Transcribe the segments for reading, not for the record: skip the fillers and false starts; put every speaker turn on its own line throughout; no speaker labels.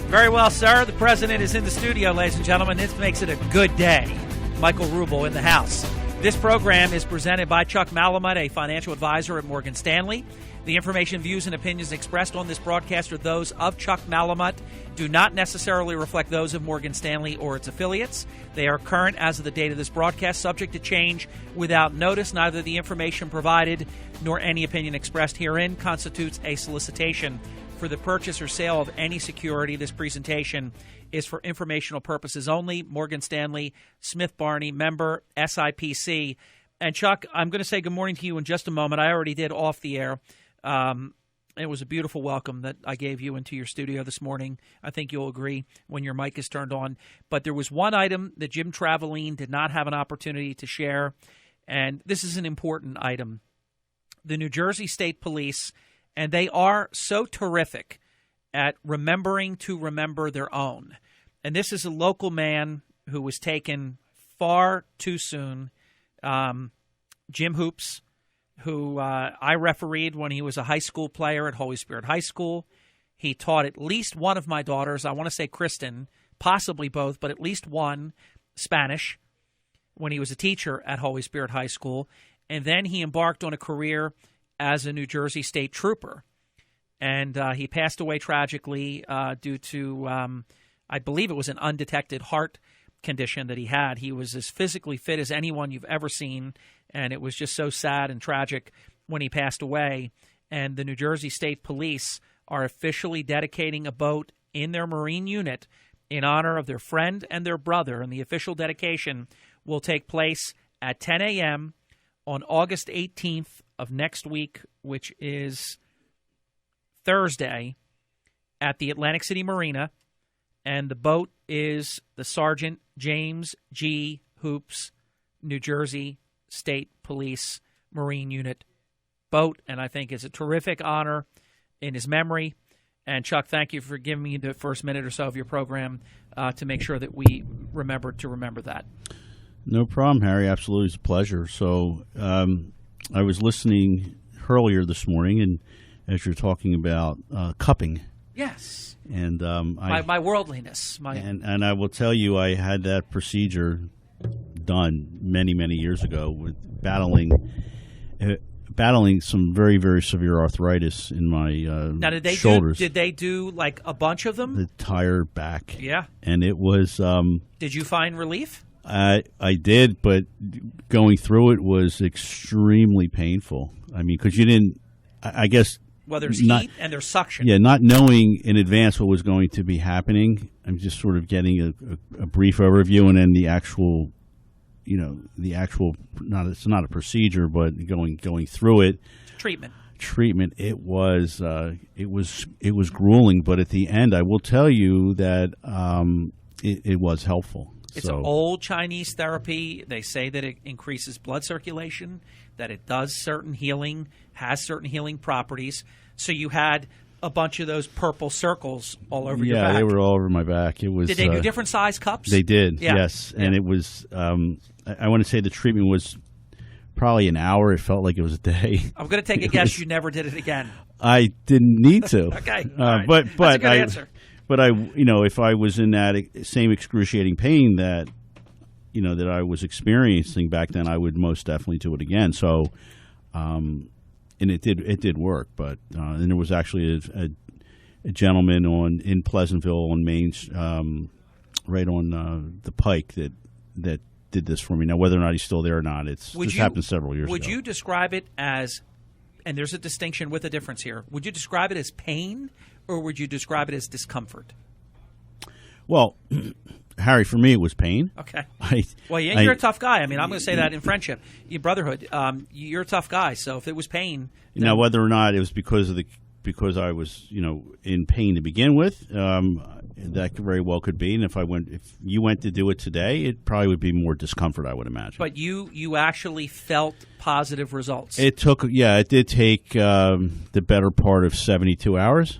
Very well, sir. The president is in the studio, ladies and gentlemen. This makes it a good day. Michael Rubel in the house. This program is presented by Chuck Malamut, a financial advisor at Morgan Stanley. The information, views, and opinions expressed on this broadcast are those of Chuck Malamut, do not necessarily reflect those of Morgan Stanley or its affiliates. They are current as of the date of this broadcast, subject to change without notice. Neither the information provided nor any opinion expressed herein constitutes a solicitation for the purchase or sale of any security. This presentation is for informational purposes only. Morgan Stanley, Smith Barney, member, SIPC. And Chuck, I'm going to say good morning to you in just a moment. I already did off the air. It was a beautiful welcome that I gave you into your studio this morning. I think you'll agree when your mic is turned on. But there was one item that Jim Travaline did not have an opportunity to share, and this is an important item. The New Jersey State Police, and they are so terrific at remembering to remember their own. And this is a local man who was taken far too soon, Jim Hoops, who I refereed when he was a high school player at Holy Spirit High School. He taught at least one of my daughters, I want to say Kristen, possibly both, but at least one, Spanish, when he was a teacher at Holy Spirit High School. And then he embarked on a career as a New Jersey State Trooper. And he passed away tragically due to, I believe it was an undetected heart condition that he had. He was as physically fit as anyone you've ever seen, and it was just so sad and tragic when he passed away. And the New Jersey State Police are officially dedicating a boat in their Marine unit in honor of their friend and their brother, and the official dedication will take place at 10 a.m. on August 18th of next week, which is Thursday, at the Atlantic City Marina. And the boat is the Sergeant James G. Hoops, New Jersey State Police Marine Unit boat. And I think it's a terrific honor in his memory. And Chuck, thank you for giving me the first minute or so of your program to make sure that we remember that.
No problem, Harry. Absolutely. It's a pleasure. So I was listening earlier this morning, and as you're talking about cupping.
Yes.
And
my worldliness.
And I will tell you, I had that procedure done many, many years ago with battling some very, very severe arthritis in my
now, did they
shoulders.
Did they do like a bunch of them?
The entire back.
Yeah.
And it was.
Did you find relief?
I did, but going through it was extremely painful. I mean, because you didn't. I guess.
Well, there's heat and there's suction.
Yeah, not knowing in advance what was going to be happening. I'm just sort of getting a brief overview, and then the actual, it's not a procedure, but going through it.
Treatment.
It was grueling, but at the end, I will tell you that it was helpful.
It's an old Chinese therapy. They say that it increases blood circulation, that it does certain healing, has certain healing properties. So you had a bunch of those purple circles all over your back.
Yeah, they were all over my back. It was.
Did they do different size cups?
They did,
yeah.
Yes. And it was, I want to say the treatment was probably an hour. It felt like it was a day.
I'm going to take a guess you never did it again.
I didn't need to.
Okay.
Right.
But that's a good answer.
But if I was in that same excruciating pain that I was experiencing back then, I would most definitely do it again. So, and it did work. But and there was actually a gentleman in Pleasantville on Main, right on the Pike that did this for me. Now, whether or not he's still there or not, this happened several years ago.
Would you describe it as, and there's a distinction with a difference here, would you describe it as pain, or would you describe it as discomfort?
Well, Harry, for me, it was pain.
Okay. You're a tough guy. I mean, I'm going to say that in friendship, your brotherhood. You're a tough guy. So if it was pain,
now whether or not it was because I was in pain to begin with, that very well could be. And if you went to do it today, it probably would be more discomfort, I would imagine.
But you actually felt positive results.
It did take the better part of 72 hours.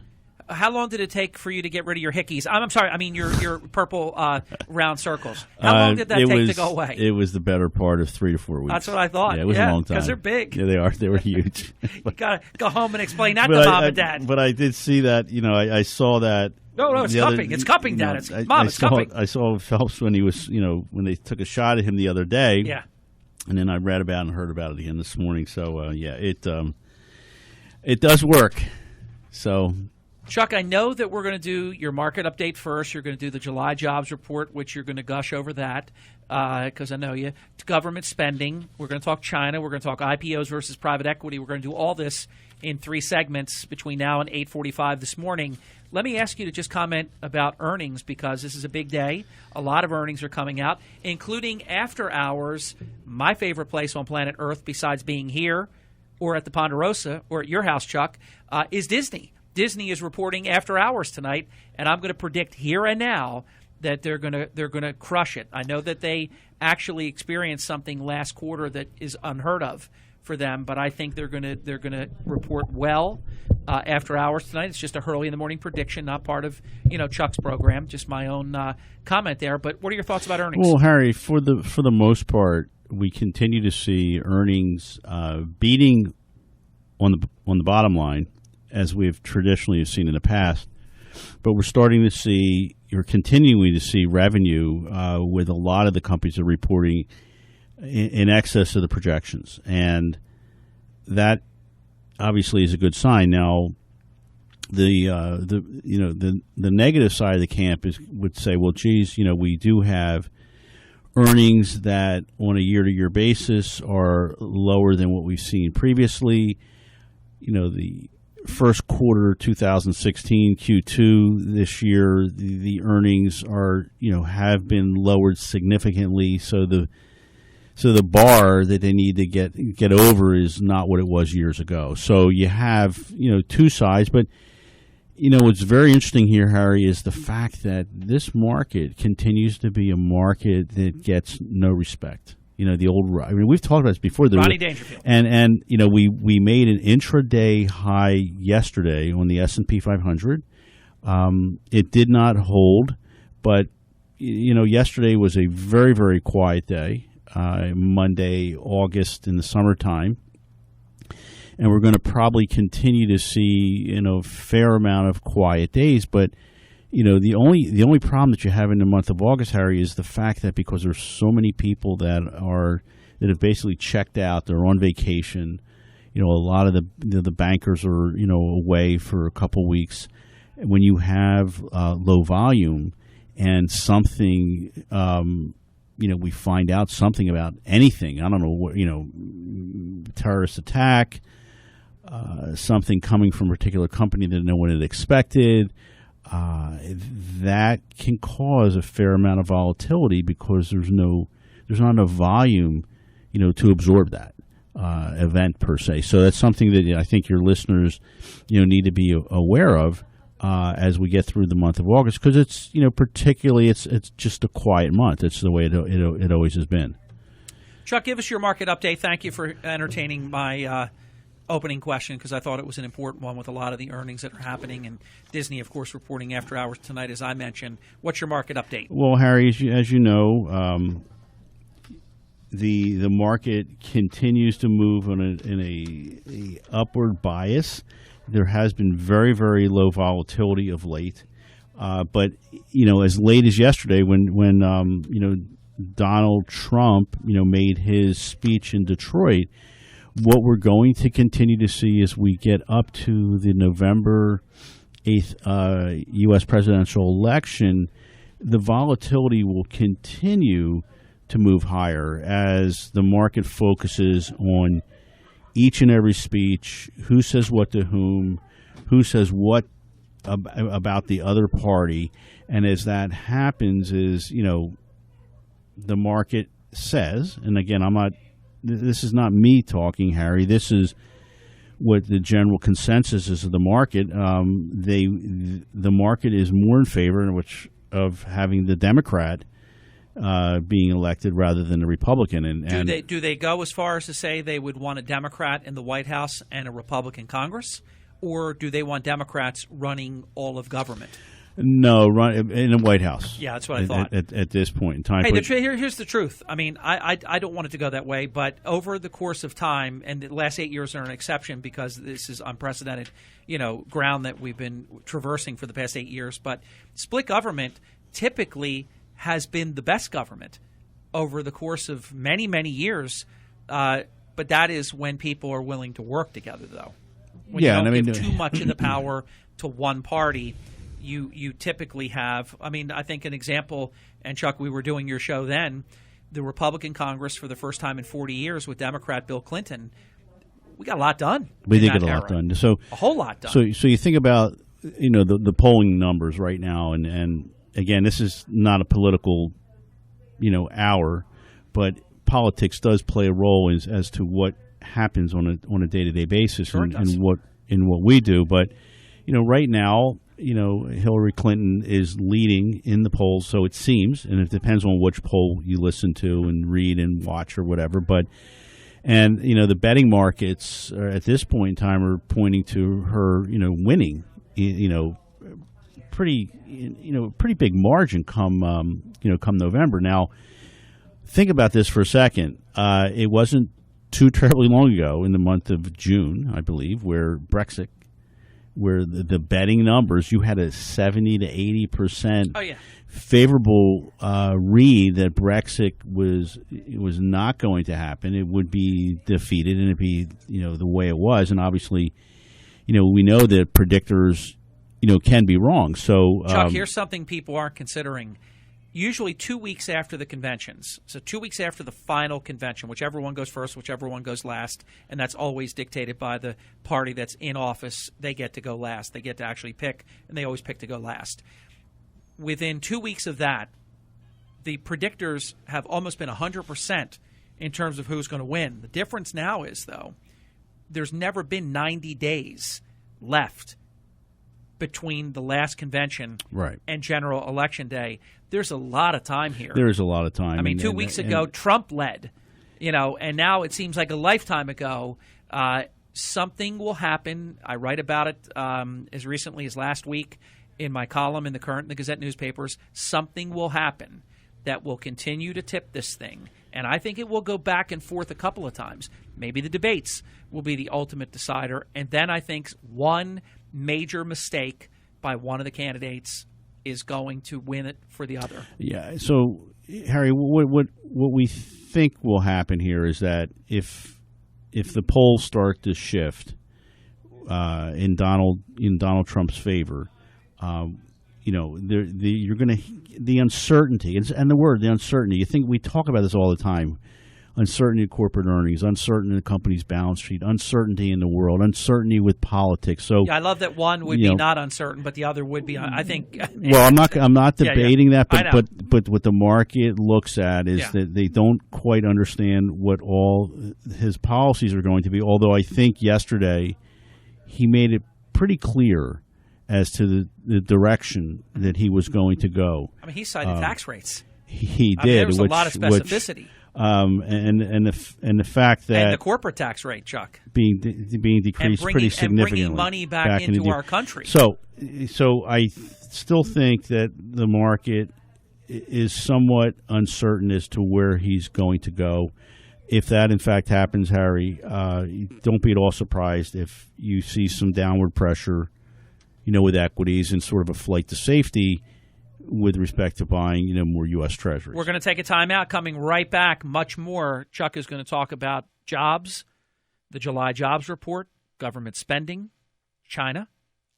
How long did it take for you to get rid of your hickeys? I'm sorry. I mean, your purple round circles. How long did that take to go away?
It was the better part of 3 to 4 weeks.
That's what I thought.
Yeah, it was a long time.
Because they're big.
Yeah, they are. They were huge.
You got to go home and explain that to mom and dad.
But I did see that. I saw that
No, it's cupping. It's cupping, Dad. It's cupping.
I saw Phelps when he was, when they took a shot at him the other day.
Yeah.
And then I read about and heard about it again this morning. So, it does work. So,
Chuck, I know that we're going to do your market update first. You're going to do the July jobs report, which you're going to gush over that because I know you. Government spending. We're going to talk China. We're going to talk IPOs versus private equity. We're going to do all this in 3 segments between now and 8:45 this morning. Let me ask you to just comment about earnings because this is a big day. A lot of earnings are coming out, including after hours. My favorite place on planet Earth, besides being here or at the Ponderosa or at your house, Chuck, is Disney. Disney is reporting after hours tonight, and I'm going to predict here and now that they're going to crush it. I know that they actually experienced something last quarter that is unheard of for them, but I think they're going to report well after hours tonight. It's just a early in the morning prediction, not part of Chuck's program. Just my own comment there. But what are your thoughts about earnings?
Well, Harry, for the most part, we continue to see earnings beating on the bottom line, as we've traditionally seen in the past. But we're starting to see, or continuing to see, revenue with a lot of the companies that are reporting in excess of the projections, and that obviously is a good sign. Now, the negative side of the camp would say, well, geez, we do have earnings that on a year-to-year basis are lower than what we've seen previously. The first quarter 2016 Q2 this year, the earnings are have been lowered significantly. So the bar that they need to get over is not what it was years ago. So you have two sides, but what's very interesting here, Harry, is the fact that this market continues to be a market that gets no respect. We've talked about this before.
Rodney Dangerfield.
And we made an intraday high yesterday on the S&P 500. It did not hold, but yesterday was a very, very quiet day. Monday, August in the summertime. And we're going to probably continue to see, a fair amount of quiet days. But, the only problem that you have in the month of August, Harry, is the fact that because there's so many people that have basically checked out, they're on vacation. A lot of the bankers are, away for a couple weeks. When you have low volume and something, we find out something about anything. I don't know what, terrorist attack, something coming from a particular company that no one had expected. That can cause a fair amount of volatility because there's not enough volume, to absorb that event per se. So that's something that I think your listeners, need to be aware of. As we get through the month of August, because it's particularly it's just a quiet month. It's the way it always has been.
Chuck, give us your market update. Thank you for entertaining my opening question because I thought it was an important one with a lot of the earnings that are happening, and Disney, of course, reporting after hours tonight, as I mentioned. What's your market update?
Well, Harry, as you know, the market continues to move in a upward bias. There has been very, very low volatility of late. But, as late as yesterday when Donald Trump, made his speech in Detroit, what we're going to continue to see as we get up to the November 8th U.S. presidential election, the volatility will continue to move higher as the market focuses on each and every speech, who says what to whom, who says what about the other party. And as that happens is, the market says, and again, this is not me talking, Harry, this is what the general consensus is of the market. The market is more in favor of having the Democrat being elected rather than a Republican. And
do they go as far as to say they would want a Democrat in the White House and a Republican Congress, or do they want Democrats running all of government?
No, run in the White House.
Yeah, that's what I thought.
At this point in time.
Hey, here's the truth. I mean, I don't want it to go that way, but over the course of time, and the last 8 years are an exception because this is unprecedented, ground that we've been traversing for the past 8 years. But split government typically has been the best government over the course of many, many years. But that is when people are willing to work together, though. When you don't give too much of the power to one party, you typically have – I mean, I think an example – and, Chuck, we were doing your show then. The Republican Congress, for the first time in 40 years with Democrat Bill Clinton, we got a lot done.
We did get a lot done. So
a whole lot done.
So you think about the polling numbers right now, and again, this is not a political hour, but politics does play a role as to what happens on a day-to-day basis
sure
and what we do. But right now, Hillary Clinton is leading in the polls, so it seems, and it depends on which poll you listen to and read and watch or whatever. But the betting markets at this point in time are pointing to her, winning, pretty big margin come November. Now, think about this for a second. It wasn't too terribly long ago, in the month of June, I believe, where the betting numbers, you had a 70 to 80% favorable read that Brexit was not going to happen. It would be defeated, and it'd be the way it was. And obviously, we know that predictors can be wrong. So,
Chuck, here's something people aren't considering. Usually 2 weeks after the conventions, so 2 weeks after the final convention, whichever one goes first, whichever one goes last, and that's always dictated by the party that's in office. They get to go last. They get to actually pick, and they always pick to go last. Within 2 weeks of that, the predictors have almost been 100% in terms of who's going to win. The difference now is, though, there's never been 90 days left between the last convention and general election day. There's a lot of time here.
There is a lot of time.
I mean, 2 weeks ago, Trump led, and now it seems like a lifetime ago. Something will happen. I write about it as recently as last week in my column in the Current and the Gazette newspapers. Something will happen that will continue to tip this thing. And I think it will go back and forth a couple of times. Maybe the debates will be the ultimate decider. And then I think one major mistake by one of the candidates is going to win it for the other.
Yeah. So, Harry, what we think will happen here is that if the polls start to shift in Donald Trump's favor, you're going to the uncertainty and the uncertainty. You think we talk about this all the time. Uncertainty of corporate earnings, uncertainty in the company's balance sheet, uncertainty in the world, uncertainty with politics. So
I love that one would be not uncertain, but the other would be. I think.
Well, I'm not debating that, but what the market looks at is that they don't quite understand what all his policies are going to be. Although I think yesterday he made it pretty clear as to the direction that he was going to go.
I mean, he cited tax rates.
He did.
There was a lot of specificity.
And the fact that
and the corporate tax rate, Chuck,
being decreased pretty significantly,
and bringing money back into our country.
So I still think that the market is somewhat uncertain as to where he's going to go. If that in fact happens, Harry, don't be at all surprised if you see some downward pressure, with equities and sort of a flight to safety with respect to buying, more U.S. Treasuries.
We're going to take a timeout. Coming right back, much more. Chuck is going to talk about jobs, the July jobs report, government spending, China,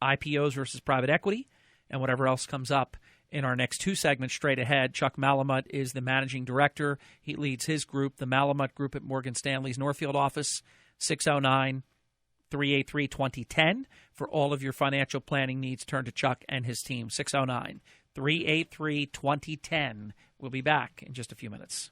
IPOs versus private equity, and whatever else comes up in our next two segments straight ahead. Chuck Malamut is the managing director. He leads his group, the Malamut Group at Morgan Stanley's Northfield office, 609-383-2010. For all of your financial planning needs, turn to Chuck and his team, 609-383-2010. We'll be back in just a few minutes.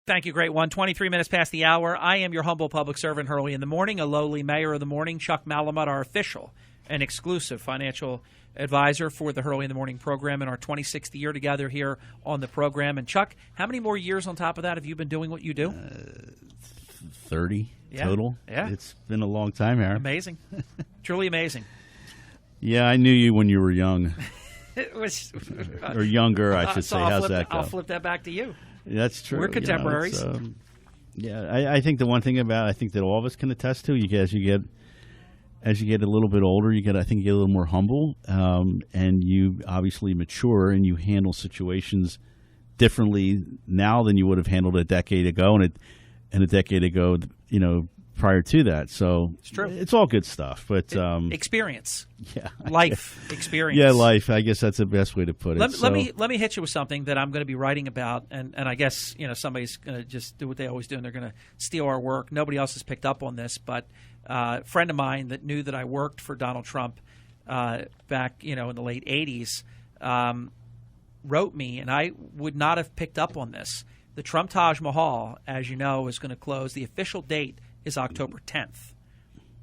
Thank you, great one. 23 minutes past the hour. I am your humble public servant early in the morning, a lowly mayor of the morning, Chuck Malamut, our official and exclusive financial advisor for the Hurley in the Morning program in our 26th year together here on the program. And, Chuck, how many more years on top of that have you been doing what you do?
30 total. Yeah. It's been a long time, Aaron.
Amazing. Truly amazing.
Yeah, I knew you when you were young.
It was,
or younger, I should say. How's that go?
I'll flip that back to you.
That's true.
We're contemporaries.
I think the one thing I think that all of us can attest to, as you get a little bit older, I think you get a little more humble, and you obviously mature, and you handle situations differently now than you would have handled a decade ago, and a decade ago, prior to that. So
it's true.
It's all good stuff, but
experience,
life
experience,
life. I guess that's the best way to put it.
Let me hit you with something that I'm going to be writing about, and I guess somebody's going to just do what they always do, and they're going to steal our work. Nobody else has picked up on this, but a friend of mine that knew that I worked for Donald Trump back in the late '80s. Wrote me, and I would not have picked up on this. The Trump Taj Mahal, as you know, is going to close. The official date is October 10th.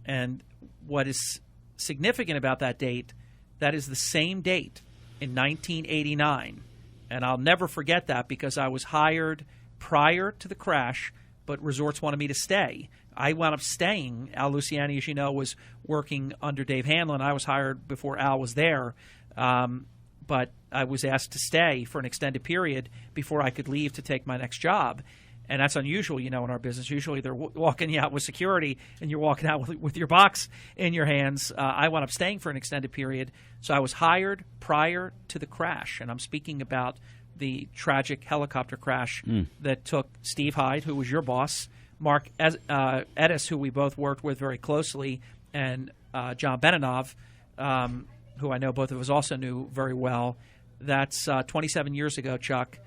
And what is significant about that date, that is the same date in 1989. And I'll never forget that because I was hired prior to the crash, but resorts wanted me to stay. I wound up staying. Al Luciani, as you know, was working under Dave Hanlon. I was hired before Al was there. But I was asked to stay for an extended period before I could leave to take my next job. And that's unusual, in our business. Usually they're walking you out with security and you're walking out with your box in your hands. I wound up staying for an extended period. So I was hired prior to the crash. And I'm speaking about the tragic helicopter crash that took Steve Hyde, who was your boss, Mark Edis, who we both worked with very closely, and John Beninoff, who I know both of us also knew very well. That's 27 years ago, Chuck,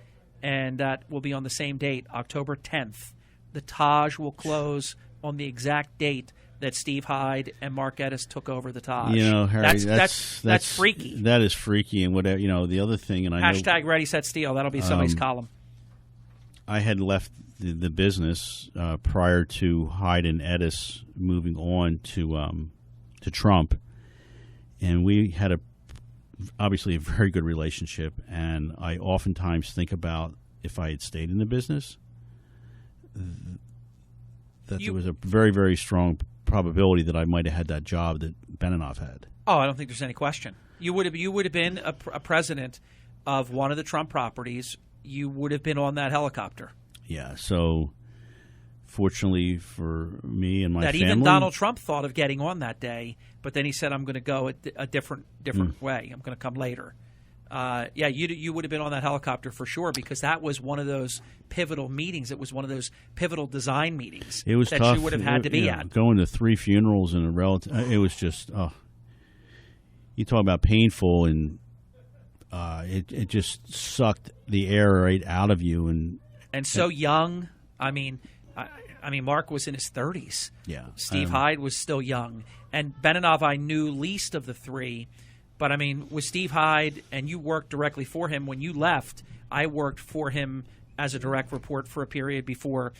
and that will be on the same date, October 10th. The Taj will close on the exact date that Steve Hyde and Mark Edis took over the Taj.
Harry,
that's freaky.
That is freaky, and whatever. The other thing, and
hashtag Ready Set Steal. That'll be somebody's column.
I had left the business prior to Hyde and Edis moving on to Trump. And we had obviously a very good relationship, and I oftentimes think about if I had stayed in the business, that there was a very, very strong probability that I might have had that job that Beninoff had.
Oh, I don't think there's any question. You would have been a president of one of the Trump properties. You would have been on that helicopter.
Yeah, so fortunately for me and my family,
even Donald Trump thought of getting on that day, but then he said, "I'm going to go a different way. I'm going to come later." You would have been on that helicopter for sure because that was one of those pivotal meetings. It was one of those pivotal design meetings.
It was
that
tough.
You would have had to be at.
Going to 3 funerals and a relative. It was just you talk about painful, and it just sucked the air right out of you, and
so young. I mean, Mark was in his 30s.
Yeah.
Steve Hyde was still young. And Beninoff I knew least of the three. But, with Steve Hyde, and you worked directly for him, when you left, I worked for him as a direct report for a period before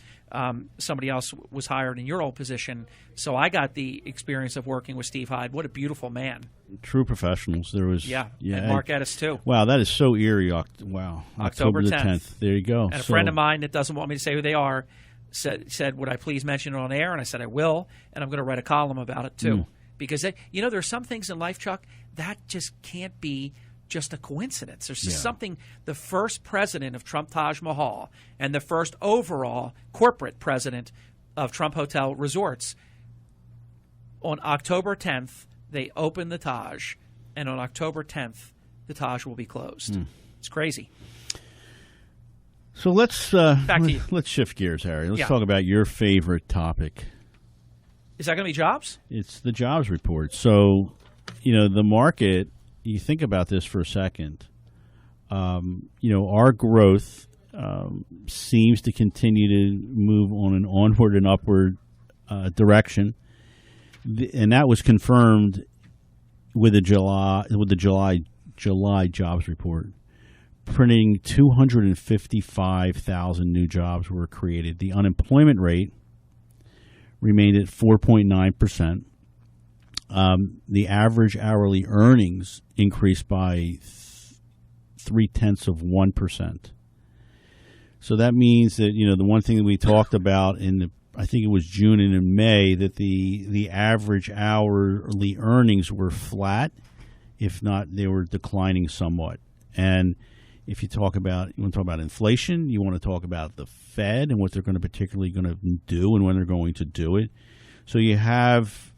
somebody else was hired in your old position. So I got the experience of working with Steve Hyde. What a beautiful man.
True professionals. There was
and Mark Edis, too.
Wow, that is so eerie. October the 10th. There you go.
And a friend of mine that doesn't want me to say who they are said, would I please mention it on air? And I said, I will, and I'm going to write a column about it, too. Because, there are some things in life, Chuck, that just can't be just a coincidence. There's just something. The first president of Trump Taj Mahal and the first overall corporate president of Trump Hotel Resorts, on October 10th, they opened the Taj, and on October 10th, the Taj will be closed. It's crazy.
So let's shift gears, Harry. Let's talk about your favorite topic.
Is that going to be jobs?
It's the jobs report. So, the market, you think about this for a second. Our growth seems to continue to move on an onward and upward direction. And that was confirmed with the July jobs report. Printing 255,000 new jobs were created. The unemployment rate remained at 4.9%. The average hourly earnings increased by 0.3%. So that means that the one thing that we talked about I think it was June and in May, that the average hourly earnings were flat if not they were declining somewhat. And if you want to talk about inflation, you want to talk about the Fed and what they're particularly going to do and when they're going to do it. So you have,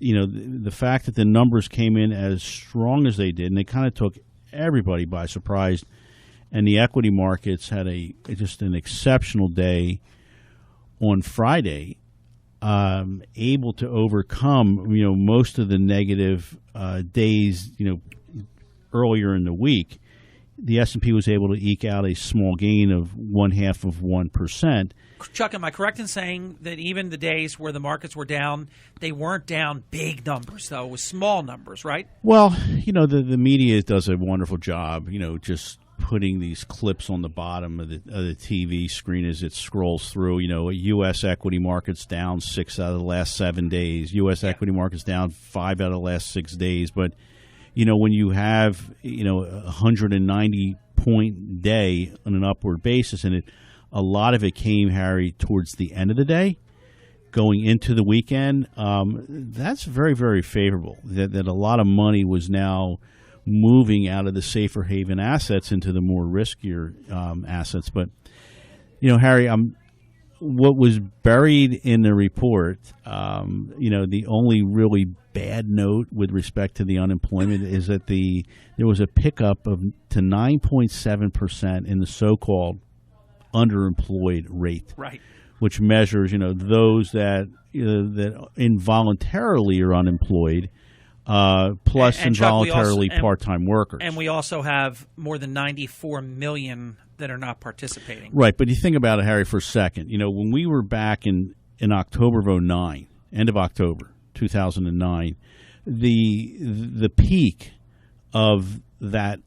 the fact that the numbers came in as strong as they did, and they kind of took everybody by surprise. And the equity markets had just an exceptional day on Friday, able to overcome, most of the negative days, earlier in the week. The S&P was able to eke out a small gain of 0.5%.
Chuck, am I correct in saying that even the days where the markets were down, they weren't down big numbers, though? It was small numbers, right?
Well, the media does a wonderful job, just putting these clips on the bottom of the TV screen as it scrolls through. U.S. equity markets down 6 out of the last 7 days. U.S. equity markets down 5 out of the last 6 days. But when you have, a 190-point day on an upward basis, and a lot of it came, Harry, towards the end of the day, going into the weekend, that's very, very favorable. That a lot of money was now moving out of the safer haven assets into the more riskier assets. But, Harry, what was buried in the report, the only really bad note with respect to the unemployment is that there was a pickup to 9.7% in the so-called underemployed rate,
right? Which
measures, those that involuntarily are unemployed, plus and involuntarily part-time workers.
And we also have more than 94 million that are not participating.
Right, but you think about it, Harry, for a second. When we were back in October of 2009, end of October 2009, the peak of that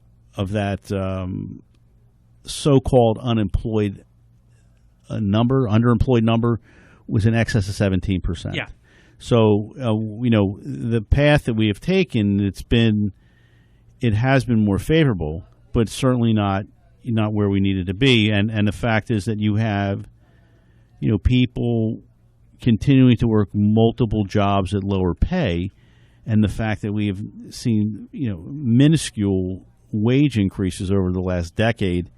so-called underemployed number was in excess of 17%.
Yeah.
So the path that we have taken, it has been more favorable, but certainly not where we needed to be. And the fact is that you have people continuing to work multiple jobs at lower pay, and the fact that we have seen minuscule wage increases over the last decade,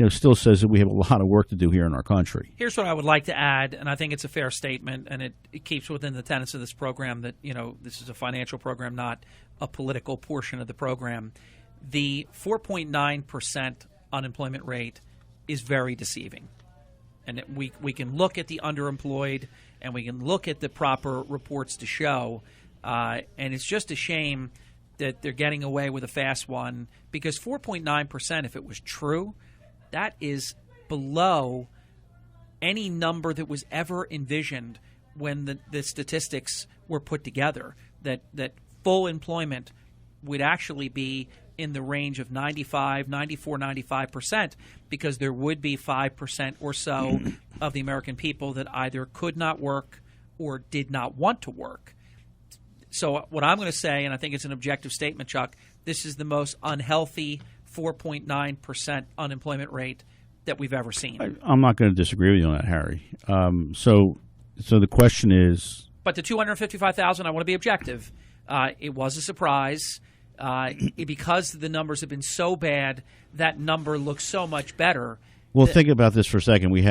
still says that we have a lot of work to do here in our country.
Here's what I would like to add, and I think it's a fair statement, and it keeps within the tenets of this program that, this is a financial program, not a political portion of the program. The 4.9% unemployment rate is very deceiving. And we can look at the underemployed, and we can look at the proper reports to show, and it's just a shame that they're getting away with a fast one, because 4.9%, if it was true, that is below any number that was ever envisioned when the statistics were put together, that full employment would actually be in the range of 94, 95%, because there would be 5% or so of the American people that either could not work or did not want to work. So what I'm going to say, and I think it's an objective statement, Chuck, this is the most unhealthy 4.9% unemployment rate that we've ever seen.
I'm not going to disagree with you on that, Harry. So the question is...
But the 255,000, I want to be objective. It was a surprise. Because the numbers have been so bad, that number looks so much better.
Well, think about this for a second. We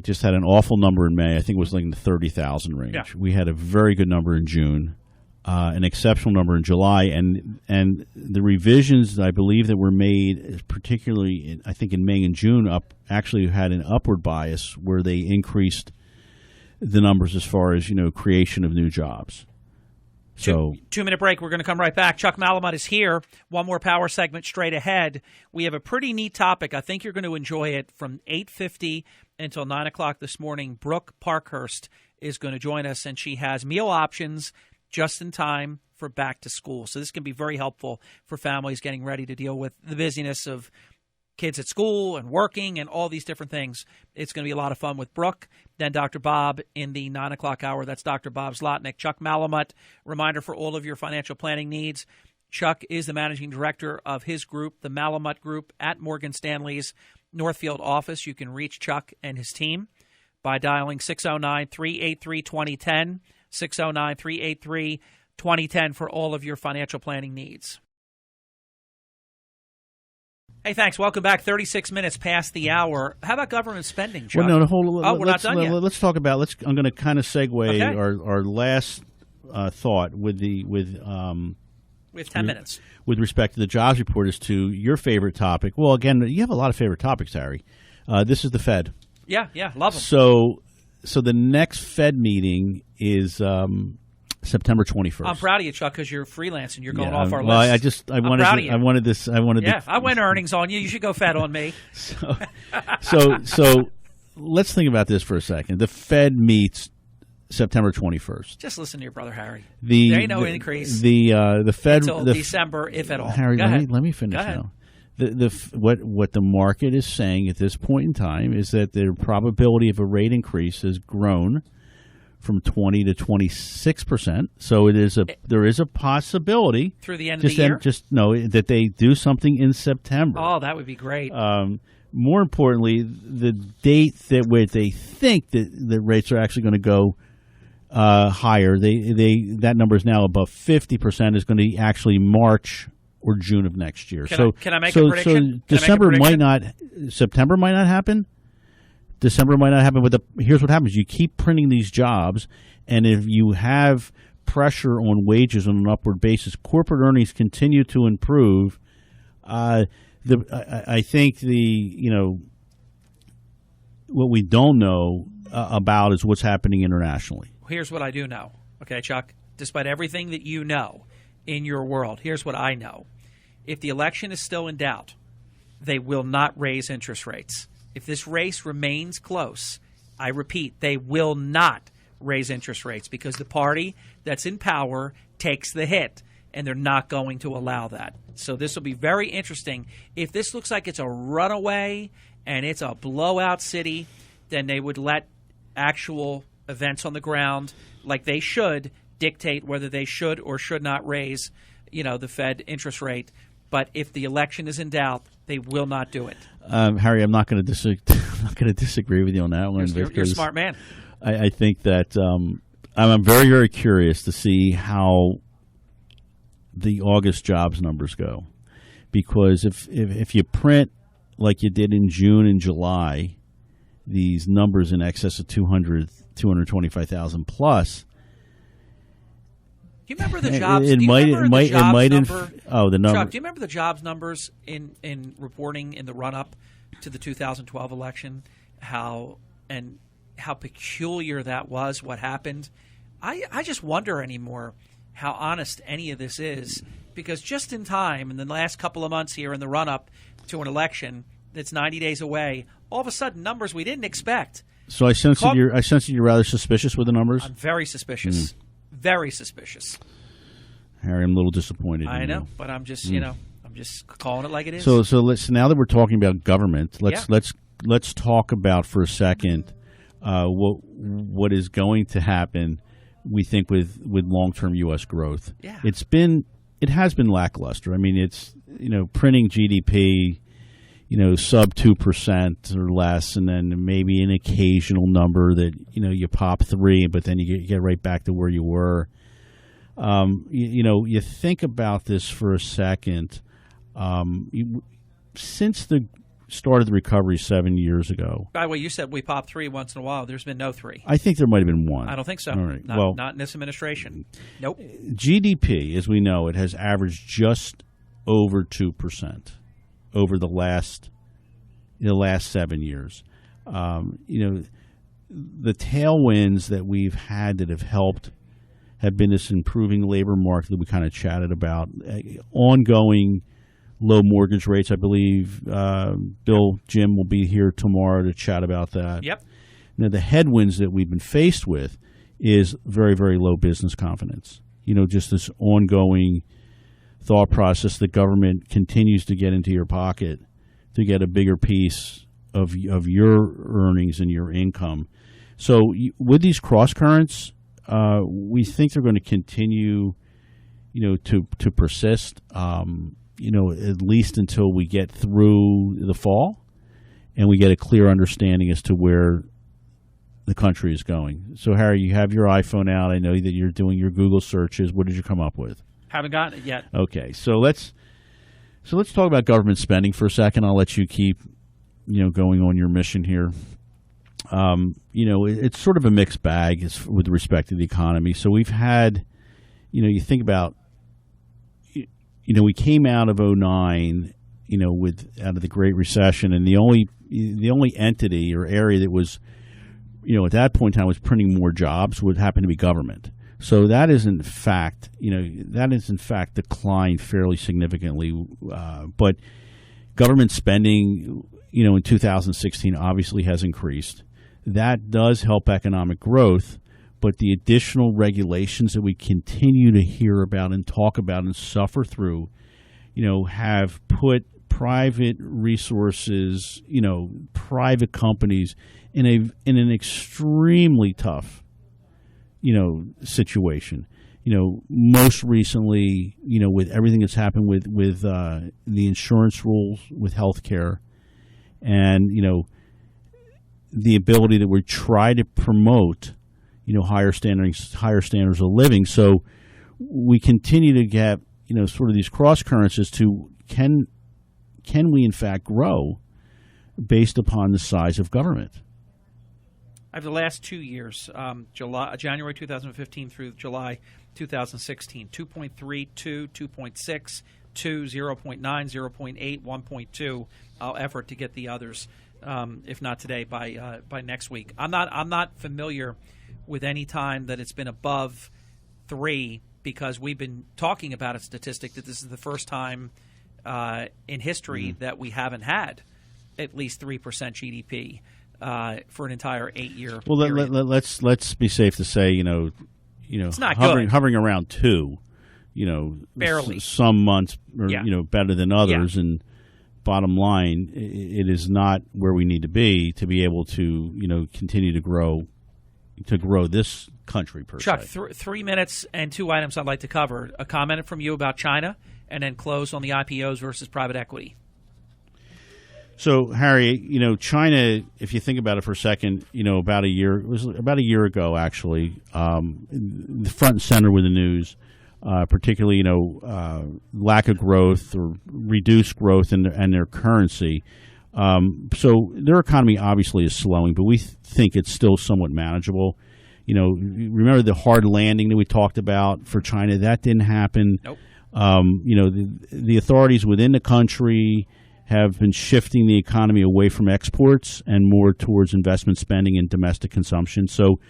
just had an awful number in May. I think it was like in the 30,000 range. Yeah. We had a very good number in June, an exceptional number in July, and the revisions I believe that were made, particularly I think in May and June, actually had an upward bias where they increased the numbers as far as creation of new jobs. So,
2-minute break. We're going to come right back. Chuck Malamut is here. One more power segment straight ahead. We have a pretty neat topic. I think you're going to enjoy it. From 8:50 until 9 o'clock this morning, Brooke Parkhurst is going to join us, and she has meal options just in time for back to school. So this can be very helpful for families getting ready to deal with the busyness of kids at school and working and all these different things. It's going to be a lot of fun with Brooke. Then Dr. Bob in the 9 o'clock hour. That's Dr. Bob Zlotnick. Chuck Malamut, reminder for all of your financial planning needs. Chuck is the managing director of his group, the Malamut Group, at Morgan Stanley's Northfield office. You can reach Chuck and his team by dialing 609-383-2010, 2010 for all of your financial planning needs. Hey, thanks. Welcome back. 36 minutes past the hour. How about government spending, Chuck?
Well, no,
we're not done yet.
Let's talk about. I'm going to kind of segue
Okay.
our last thought with
we have 10 minutes
with respect to the jobs report as to your favorite topic. Well, again, you have a lot of favorite topics, Harry. This is the Fed.
Yeah, love them.
So the next Fed meeting is September 21st.
I'm proud of you, Chuck, because you're freelance and you're going off our
well,
list.
I wanted this.
I win earnings on you. You should go Fed on me.
So let's think about this for a second. The Fed meets September 21st.
Just listen to your brother Harry. There ain't no increase.
The Fed
until December, if at all.
Harry,
Go ahead.
let me finish now. What the market is saying at this point in time is that the probability of a rate increase has grown from 20 to 26%. So there is a possibility
through the end of the year.
Just know that they do something in September.
Oh, that would be great.
More importantly, the date where they think that the rates are actually going to go higher, that number is now above 50%. Is going to be actually March or June of next year.
Can I make a prediction?
So September might not happen. December might not happen, but here's what happens. You keep printing these jobs, and if you have pressure on wages on an upward basis, corporate earnings continue to improve. I think what we don't know about is what's happening internationally.
Here's what I do know. Okay, Chuck, despite everything that you know in your world, here's what I know. If the election is still in doubt, they will not raise interest rates. If this race remains close, I repeat, they will not raise interest rates because the party that's in power takes the hit, and they're not going to allow that. So this will be very interesting. If this looks like it's a runaway and it's a blowout city, then they would let actual events on the ground, like they should, dictate whether they should or should not raise, the Fed interest rate. But if the election is in doubt, they will not do it.
Harry, I'm not going to disagree with you on that one.
You're a smart man.
I think that I'm very, very curious to see how the August jobs numbers go, because if you print like you did in June and July, these numbers in excess of 225,000 plus.
Do you remember the jobs?
The number.
Chuck, do you remember the jobs numbers in reporting in the run-up to the 2012 election? How peculiar that was. What happened? I just wonder anymore how honest any of this is, because just in time, in the last couple of months here in the run-up to an election that's 90 days away, all of a sudden numbers we didn't expect.
So I sense that you're rather suspicious with the numbers.
I'm very suspicious. Very suspicious.
Harry, I'm a little disappointed.
I know, but I'm just, I'm just calling it like it is.
So now that we're talking about government, let's talk about for a second what is going to happen. We think with long-term U.S. growth.
Yeah.
It has been lackluster. I mean, it's printing GDP, sub 2% or less, and then maybe an occasional number that you pop 3, but then you get right back to where you were. You think about this for a second. Since the start of the recovery 7 years ago.
By the way, you said we pop 3 once in a while. There's been no 3.
I think there might have been 1.
I don't think so.
All right.
Not in this administration. Nope.
GDP, as we know it, has averaged just over 2% over the last 7 years. The tailwinds that we've had that have helped have been this improving labor market that we kind of chatted about, ongoing low mortgage rates. I believe Jim will be here tomorrow to chat about that.
Yep.
Now, the headwinds that we've been faced with is very, very low business confidence. Just this ongoing thought process. The government continues to get into your pocket to get a bigger piece of your earnings and your income. So with these cross currents, we think they're going to continue, to persist. At least until we get through the fall and we get a clear understanding as to where the country is going. So, Harry, you have your iPhone out. I know that you're doing your Google searches. What did you come up with?
Haven't gotten it yet.
Okay, so let's talk about government spending for a second. I'll let you keep, going on your mission here. It's sort of a mixed bag with respect to the economy. So we've had, you think about, we came out of 2009, out of the Great Recession, and the only entity or area that was, at that point in time was printing more jobs would happen to be government. So that is in fact, declined fairly significantly. But government spending, in 2016 obviously has increased. That does help economic growth, but the additional regulations that we continue to hear about and talk about and suffer through, have put private resources, private companies in an extremely tough, situation. Most recently, with everything that's happened with the insurance rules, with healthcare, and the ability that we try to promote, higher standards of living. So we continue to get, sort of these cross currents as to can we in fact grow based upon the size of government?
I have the last 2 years, January 2015 through July 2016, 2.32, 2.6, 2, 0.9, 0.8, 1.2. I'll effort to get the others, if not today, by next week. I'm not familiar with any time that it's been above 3, because we've been talking about a statistic that this is the first time in history that we haven't had at least 3% GDP for an entire 8-year period.
Let's be safe to say,
it's not
hovering around 2.
Barely.
Some months are better than others,
Yeah.
and bottom line, it is not where we need to be able to continue to grow this country per
Chuck,
se.
3 minutes and 2 items I'd like to cover. A comment from you about China, and then close on the IPOs versus private equity.
So, Harry, China, if you think about it for a second, about a year ago, actually, the front and center with the news, particularly, lack of growth or reduced growth in their currency. So their economy obviously is slowing, but we think it's still somewhat manageable. Remember the hard landing that we talked about for China? That didn't happen.
Nope.
The authorities within the country have been shifting the economy away from exports and more towards investment spending and domestic consumption. So,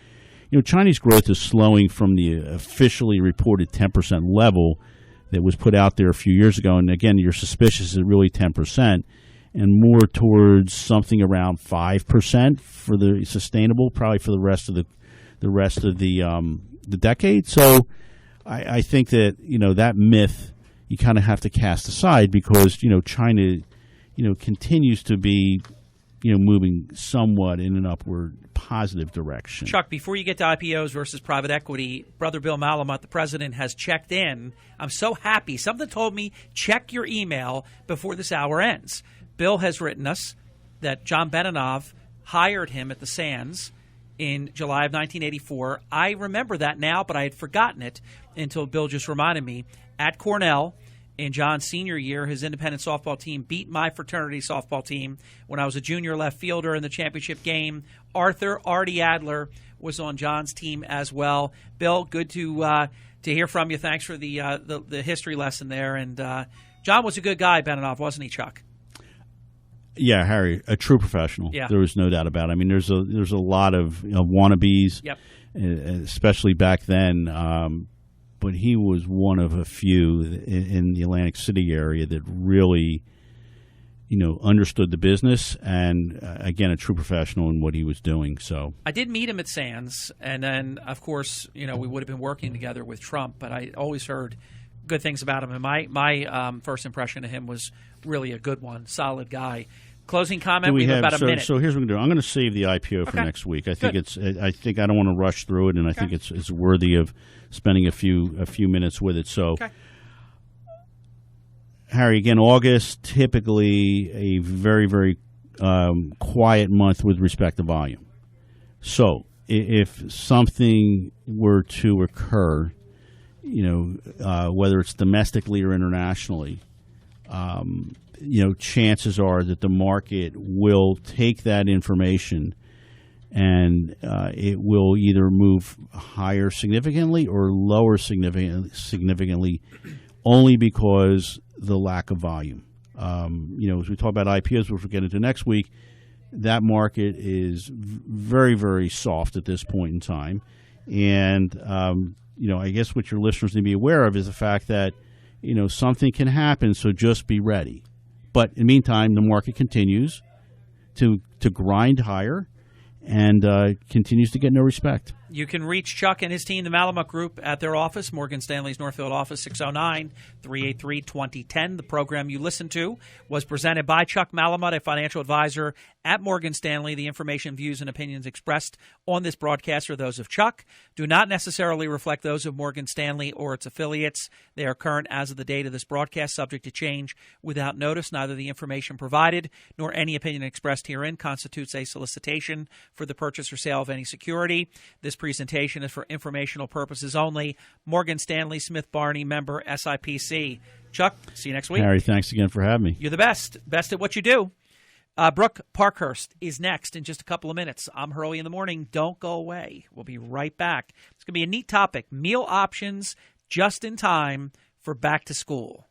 Chinese growth is slowing from the officially reported 10% level that was put out there a few years ago. And again, you're suspicious is really 10%, and more towards something around 5% for the sustainable, probably for the rest of the decade. So, I think that that myth you kind of have to cast aside, because China continues to be moving somewhat in an upward positive direction.
Chuck, before you get to IPOs versus private equity, Brother Bill Malamut, the president, has checked in. I'm so happy. Something told me check your email before this hour ends. Bill has written us that John Beninoff hired him at the Sands in July of 1984. I remember that now, but I had forgotten it until Bill just reminded me. At Cornell, in John's senior year, his independent softball team beat my fraternity softball team when I was a junior left fielder in the championship game. Artie Adler was on John's team as well. Bill, good to hear from you. Thanks for the history lesson there. And John was a good guy, Beninoff, wasn't he, Chuck?
Yeah, Harry, a true professional.
Yeah.
There was no doubt about it. I mean, there's a lot of wannabes,
Yep.
Especially back then. But he was one of a few in the Atlantic City area that really, understood the business, and again, a true professional in what he was doing. So
I did meet him at Sands, and then, of course, we would have been working together with Trump. But I always heard good things about him, and my first impression of him was really a good one. Solid guy. Closing comment. We have about a minute.
So here's what I'm going to do. I'm going to save the IPO for next week. I think I don't want to rush through it, and I think it's worthy of spending a few minutes with it. So, Harry, again, August, typically a very, very quiet month with respect to volume. So if something were to occur, whether it's domestically or internationally, chances are that the market will take that information and it will either move higher significantly or lower significantly only because the lack of volume. As we talk about IPOs, which we'll get into next week, that market is very, very soft at this point in time. And, I guess what your listeners need to be aware of is the fact that, something can happen, so just be ready. But in the meantime, the market continues to grind higher and continues to get no respect.
You can reach Chuck and his team, the Malamut Group, at their office, Morgan Stanley's Northfield office, 609-383-2010. The program you listened to was presented by Chuck Malamut, a financial advisor at Morgan Stanley. The information, views, and opinions expressed on this broadcast are those of Chuck, do not necessarily reflect those of Morgan Stanley or its affiliates. They are current as of the date of this broadcast, subject to change without notice. Neither the information provided nor any opinion expressed herein constitutes a solicitation for the purchase or sale of any security. This presentation is for informational purposes only. Morgan Stanley, Smith Barney, member SIPC. Chuck, see you next week.
Harry, thanks again for having me.
You're the best at what you do. Brooke Parkhurst is next in just a couple of minutes. I'm Hurley in the Morning. Don't go away. We'll be right back. It's going to be a neat topic, meal options just in time for back to school.